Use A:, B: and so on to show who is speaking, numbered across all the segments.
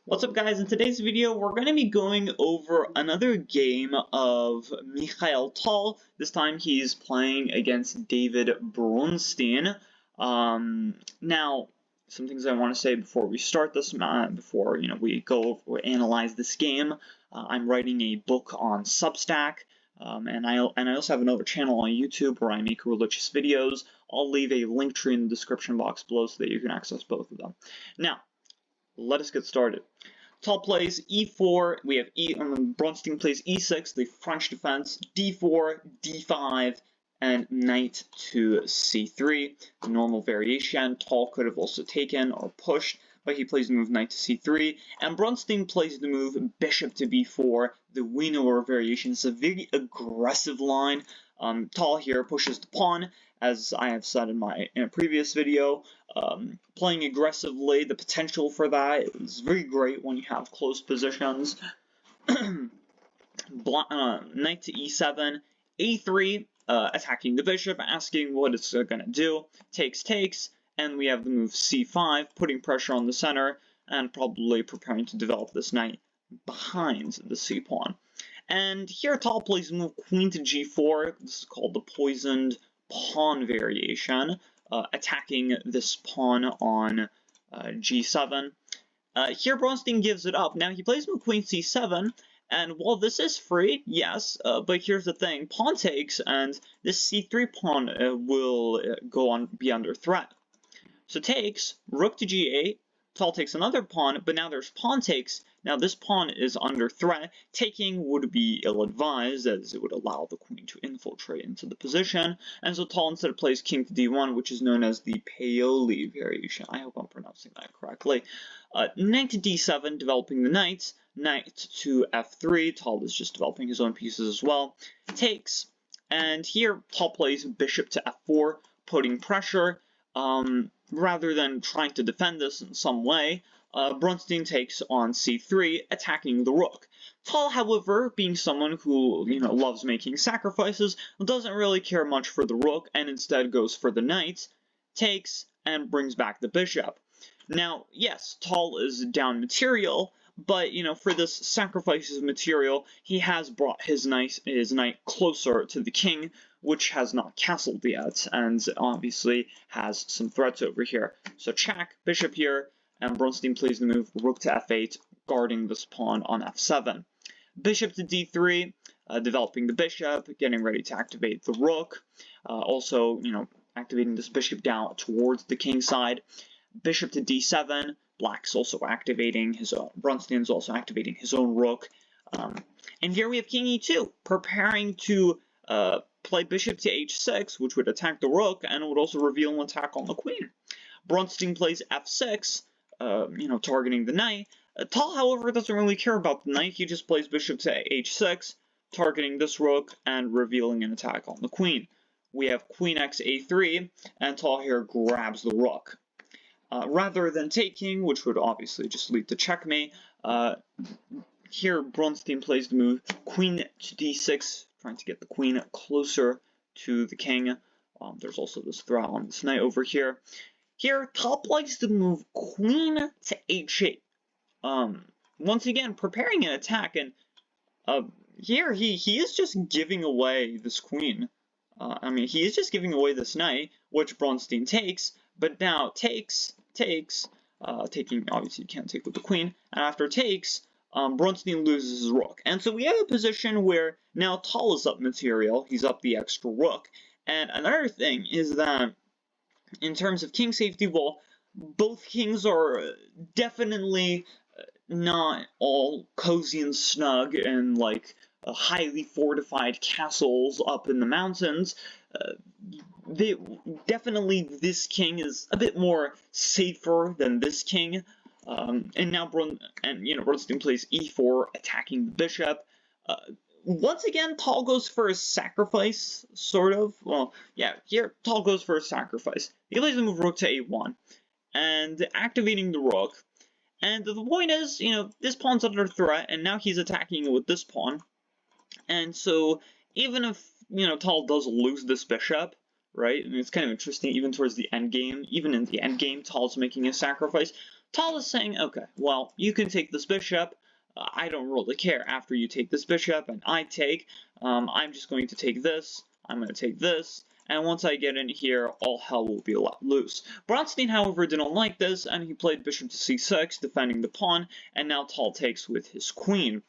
A: What's up, guys? In today's video, we're going to be going over another game of Mikhail Tal. This time he's playing against David Bronstein. Now, some things I want to say before we start this, before we go over, analyze this game. I'm writing a book on Substack, and I also have another channel on YouTube where I make religious videos. I'll leave a link tree in the description box below so that you can access both of them. Now, let us get started. Tal plays e4, we have Bronstein plays e6, the French defense, d4, d5, and knight to c3. The normal variation. Tal could have also taken or pushed, but he plays the move knight to c3, and Bronstein plays the move bishop to b4, the winner variation. It's a very aggressive line. Tal here pushes the pawn, as I have said in a previous video. Playing aggressively, the potential for that is very great when you have close positions. Knight to e7, a3, attacking the bishop, asking what it's going to do. Takes, and we have the move c5, putting pressure on the center, and probably preparing to develop this knight behind the c-pawn. And here Tal plays the move queen to g4. This is called the poisoned pawn variation, attacking this pawn on g7. Here Bronstein gives it up. Now he plays move queen c7, and while this is free, yes, but here's the thing: pawn takes, and this c3 pawn will be under threat. So takes, rook to g8. Tal takes another pawn, but now there's pawn takes. Now this pawn is under threat. Taking would be ill-advised, as it would allow the queen to infiltrate into the position. And so Tal instead plays king to d1, which is known as the Paoli variation. I hope I'm pronouncing that correctly. Knight to d7, developing the knights. Knight to f3. Tal is just developing his own pieces as well. Takes, and here Tal plays bishop to f4, putting pressure. Rather than trying to defend this in some way, Bronstein takes on c3, attacking the rook. Tal, however, being someone who, loves making sacrifices, doesn't really care much for the rook, and instead goes for the knight, takes, and brings back the bishop. Now, yes, Tal is down material, but, for this sacrifice of material, he has brought his knight closer to the king, which has not castled yet, and obviously has some threats over here. So check, bishop here, and Bronstein plays the move rook to f8, guarding this pawn on f7. Bishop to d3, developing the bishop, getting ready to activate the rook. Also, activating this bishop down towards the king side. Bishop to d7, Black's also activating his own, Bronstein's also activating his own rook. And here we have king e2, preparing to play bishop to h6, which would attack the rook, and would also reveal an attack on the queen. Bronstein plays f6, targeting the knight. Tal, however, doesn't really care about the knight. He just plays bishop to h6, targeting this rook, and revealing an attack on the queen. We have queen x a3, and Tal here grabs the rook. Rather than taking, which would obviously just lead to checkmate, here Bronstein plays the move queen to d6, trying to get the queen closer to the king. There's also this threat on this knight over here. Here, Tal plays the move queen to h8. Once again, preparing an attack, and here he is just giving away this queen. He is just giving away this knight, which Bronstein takes, but now taking, obviously you can't take with the queen, and after takes, Bronstein loses his rook. And so we have a position where now Tal is up material, he's up the extra rook. And another thing is that in terms of king safety, well, both kings are definitely not all cozy and snug and like highly fortified castles up in the mountains. Definitely this king is a bit more safer than this king. And now Bronstein plays e4, attacking the bishop. Once again, Tal goes for a sacrifice, sort of. Well, yeah, here Tal goes for a sacrifice. He plays the move rook to a1, and activating the rook. And the point is, this pawn's under threat, and now he's attacking it with this pawn. And so, even if, Tal does lose this bishop, right, and it's kind of interesting, even towards the endgame, even in the endgame, Tal's making a sacrifice. Tal is saying, okay, well, you can take this bishop. I don't really care after you take this bishop and I take. I'm just going to take this. I'm going to take this. And once I get in here, all hell will be let loose. Bronstein, however, didn't like this, and he played bishop to c6, defending the pawn, and now Tal takes with his queen.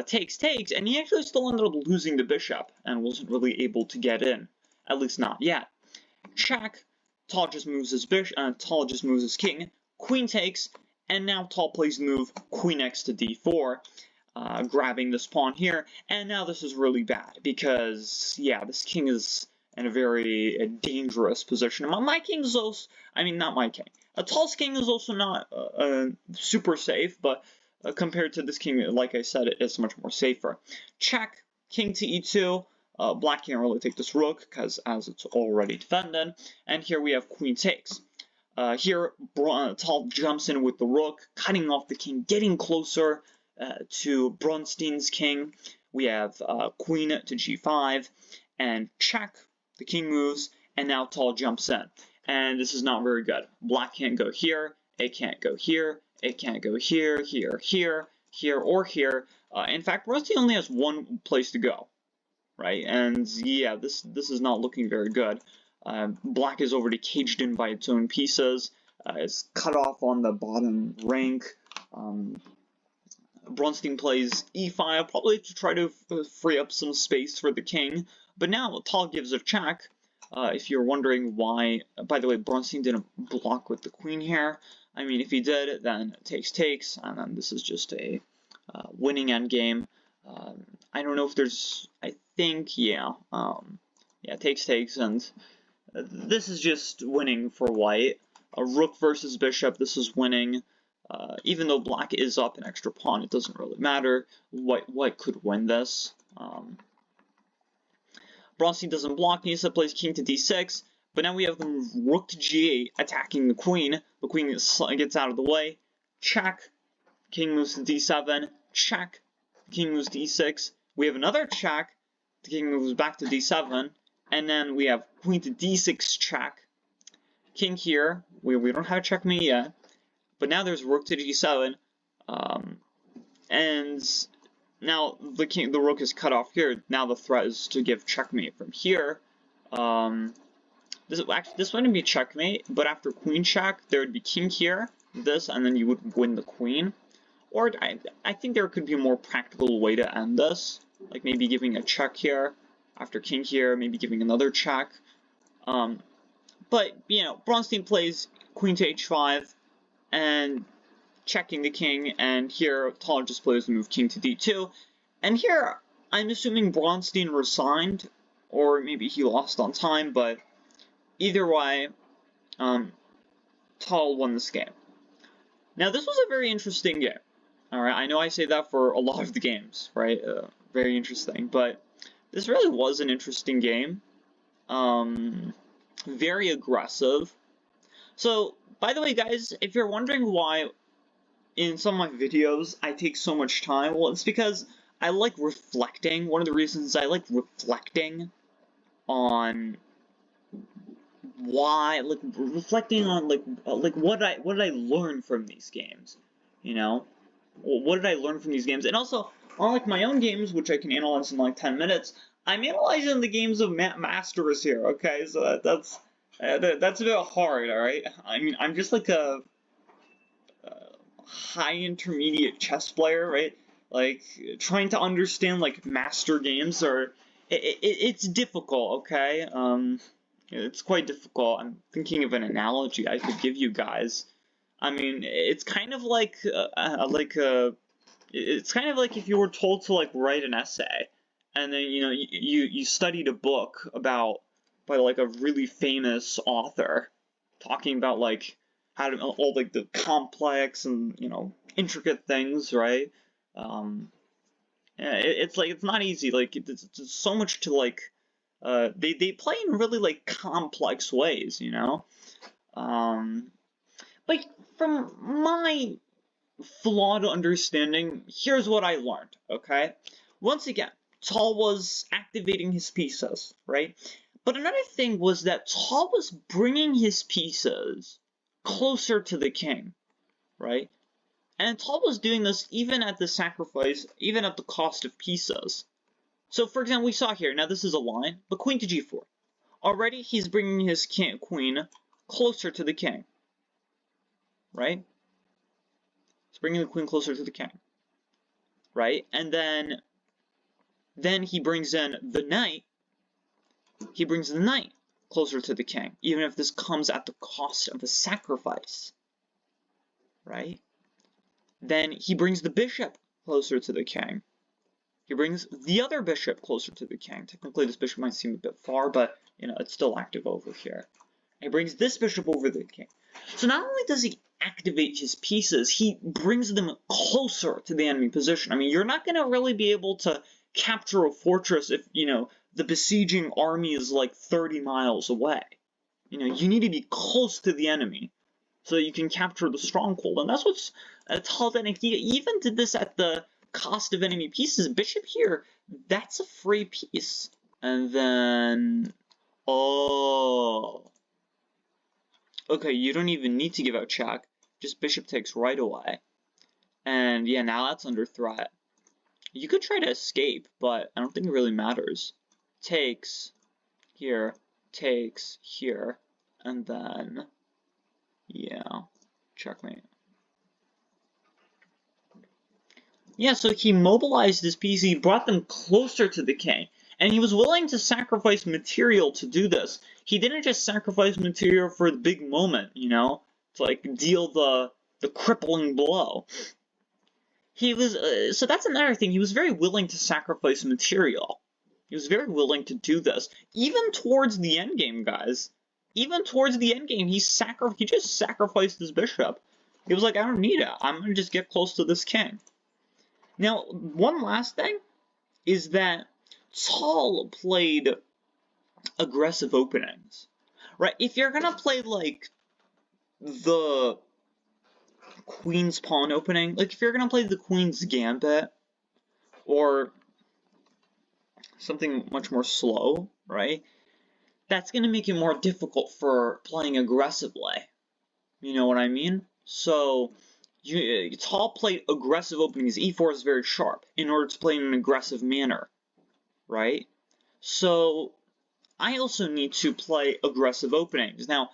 A: Takes, and he actually still ended up losing the bishop, and wasn't really able to get in. At least not yet. Check. Tal just moves his Tal just moves his king. Queen takes, and now Tal plays the move queen x to d4, grabbing this pawn here. And now this is really bad because, yeah, this king is in a very dangerous position. My king is also, I mean, not my king. Tal's king is also not super safe, but compared to this king, like I said, it's much more safer. Check, king to e2. Black can't really take this rook because as it's already defended. And here we have queen takes. Here, Tal jumps in with the rook, cutting off the king, getting closer to Bronstein's king. We have queen to g5, and check. The king moves, and now Tal jumps in. And this is not very good. Black can't go here, it can't go here, it can't go here, here, here, here, or here. In fact, Bronstein only has one place to go, right? And yeah, this is not looking very good. Black is already caged in by its own pieces. It's cut off on the bottom rank. Bronstein plays e5, probably to try to free up some space for the king. But now Tal gives a check. If you're wondering why, by the way, Bronstein didn't block with the queen here. I mean, if he did, then takes, and then this is just a winning endgame. I don't know if there's, I think, yeah, takes, and this is just winning for white. A rook versus bishop, this is winning. Even though black is up an extra pawn, it doesn't really matter. White could win this. Bronstein doesn't block, he instead plays king to d6, but now we have the rook to g8 attacking the queen. The queen gets out of the way. Check. King moves to d7. Check. The king moves to e6. We have another check. The king moves back to d7. And then we have queen to d6 check. King here. We don't have a checkmate yet. But now there's rook to g7. And now the rook is cut off here. Now the threat is to give checkmate from here. This wouldn't be checkmate, but after queen check, there would be king here, this, and then you would win the queen. Or I think there could be a more practical way to end this, like maybe giving a check here, after king here, maybe giving another check. But, you know, Bronstein plays queen to h5, and checking the king, and here Tal just plays the move king to d2. And here, I'm assuming Bronstein resigned, or maybe he lost on time, but either way, Tal won this game. Now, this was a very interesting game. Alright, I know I say that for a lot of the games, right? Very interesting, but this really was an interesting game. Very aggressive. So, by the way, guys, if you're wondering why in some of my videos I take so much time, well, it's because I like reflecting. One of the reasons I like reflecting on why, like, reflecting on, like what did I learn from these games, you know? What did I learn from these games? And also, unlike my own games, which I can analyze in like 10 minutes, I'm analyzing the games of masters here, okay? So that's a bit hard, alright? I mean, I'm just like a high intermediate chess player, right? Like, trying to understand, like, master games it's difficult, okay? It's quite difficult. I'm thinking of an analogy I could give you guys. I mean, it's kind of like it's kind of like if you were told to, like, write an essay, and then, you know, you studied a book by like a really famous author, talking about, like, how to, all, like, the complex and, you know, intricate things, right? It's like, it's not easy, like, it's so much to, like, they play in really, like, complex ways, you know? But from my flawed understanding, here's what I learned, okay? Once again, Tal was activating his pieces, right? But another thing was that Tal was bringing his pieces closer to the king. right? And Tal was doing this even at the sacrifice, even at the cost of pieces. So, for example, we saw here, now this is a line, but queen to g4. Already he's bringing his queen closer to the king, right? He's bringing the queen closer to the king, right? And then he brings in the knight. He brings the knight closer to the king, even if this comes at the cost of a sacrifice, right? Then he brings the bishop closer to the king. He brings the other bishop closer to the king. Technically, this bishop might seem a bit far, but, you know, it's still active over here. He brings this bishop over the king. So not only does he activate his pieces, he brings them closer to the enemy position. I mean, you're not going to really be able to capture a fortress if, you know, the besieging army is like 30 miles away. You know, you need to be close to the enemy so that you can capture the stronghold. And that's what's Tal did. He even did this at the cost of enemy pieces. Bishop here, that's a free piece. And then, oh, okay, you don't even need to give out check. Just bishop takes right away. And yeah, now that's under threat. You could try to escape, but I don't think it really matters. Takes here, takes here, and then, yeah, checkmate. Yeah, so he mobilized his piece, he brought them closer to the king, and he was willing to sacrifice material to do this. He didn't just sacrifice material for the big moment, you know, to like deal the crippling blow. He was, so that's another thing, he was very willing to sacrifice material. He was very willing to do this, even towards the endgame, guys. Even towards the endgame, he just sacrificed his bishop. He was like, I don't need it, I'm gonna just get close to this king. Now, one last thing is that Tal played aggressive openings, right? If you're gonna play, like, the queen's pawn opening, like, if you're gonna play the queen's gambit, or something much more slow, right? That's gonna make it more difficult for playing aggressively. You know what I mean? So, Tal played aggressive openings. E4 is very sharp in order to play in an aggressive manner, right? So, I also need to play aggressive openings. Now,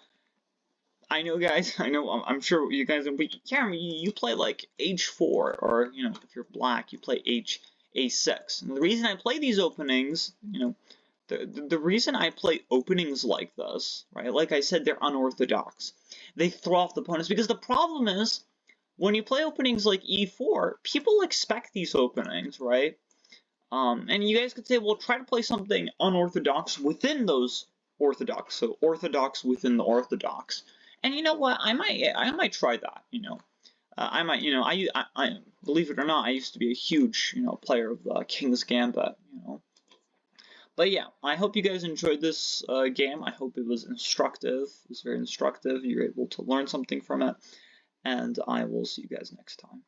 A: I know, guys, I'm sure you guys, but Cameron, you play like H4, or, you know, if you're black, you play A6. And the reason I play these openings, you know, the reason I play openings like this, right, like I said, they're unorthodox. They throw off the opponents, because the problem is, when you play openings like E4, people expect these openings, right? And you guys could say, well, try to play something unorthodox within those orthodox, so orthodox within the orthodox. And you know what, I might try that, you know. I might, you know, I believe it or not, I used to be a huge, you know, player of the King's Gambit, you know. But yeah, I hope you guys enjoyed this game. I hope it was instructive. It was very instructive. You were able to learn something from it. And I will see you guys next time.